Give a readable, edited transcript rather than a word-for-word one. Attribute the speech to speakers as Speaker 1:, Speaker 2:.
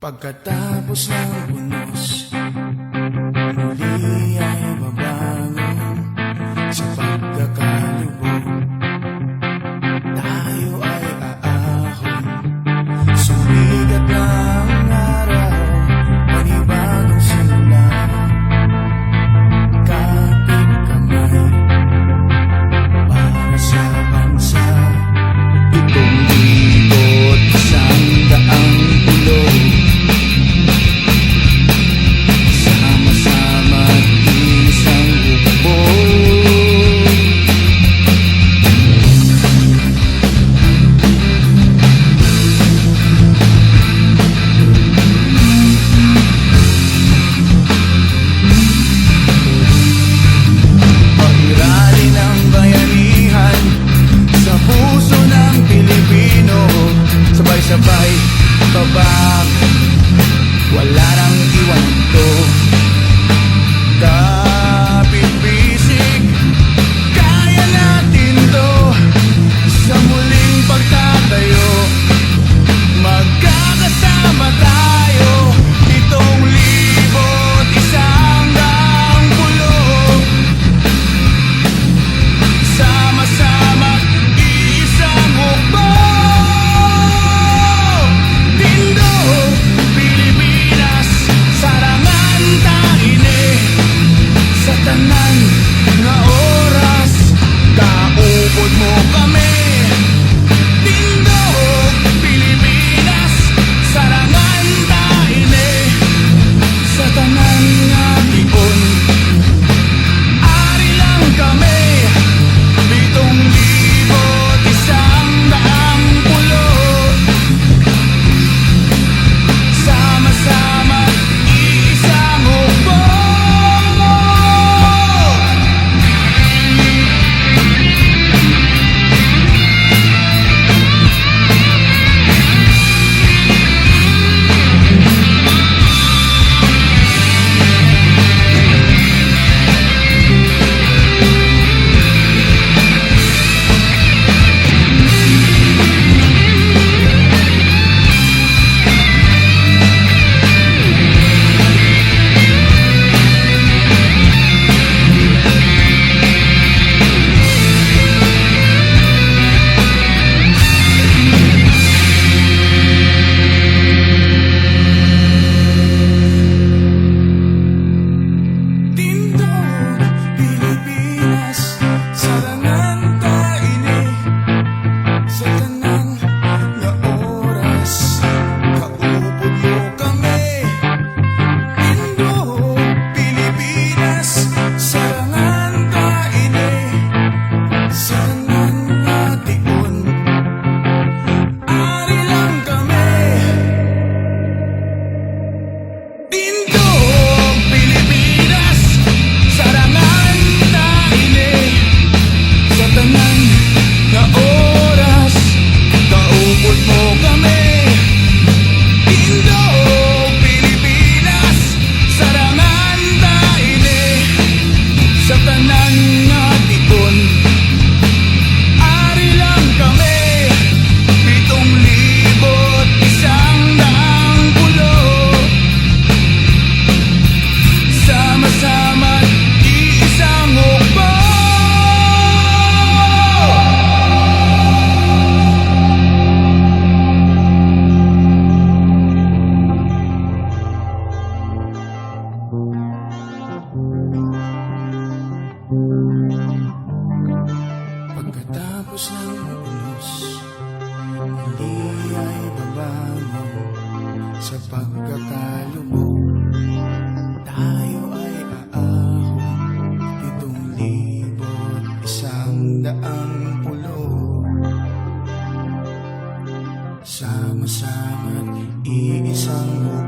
Speaker 1: Pagkatapos ng unos, muli ay babangon sa pagkakalubog. Tayo ay aahon, sumigat na ang araw, panibagong simula. Kapit kamay para sa bansa, itong libot isang daang pulong. Sabay, babak, wala nang iwan to. Kapit bisig, kaya natin to. Sa muling pagtatayo, magkakasama tayo. Itong libot isang daang pulong, sama-sama iisang hukbo. Tanan nga oras, kaupod mo kami. Tindog, Pilipinas, sarangan taine. Sa tanan nga tiyon, ari lang kami. 7,100, sama-sama iisang hukbo. Pagkatapos ng unos, hindi ay babangon sa pagkakalubog. Tayo ay aahon, 7,100. Sama-sama't iisang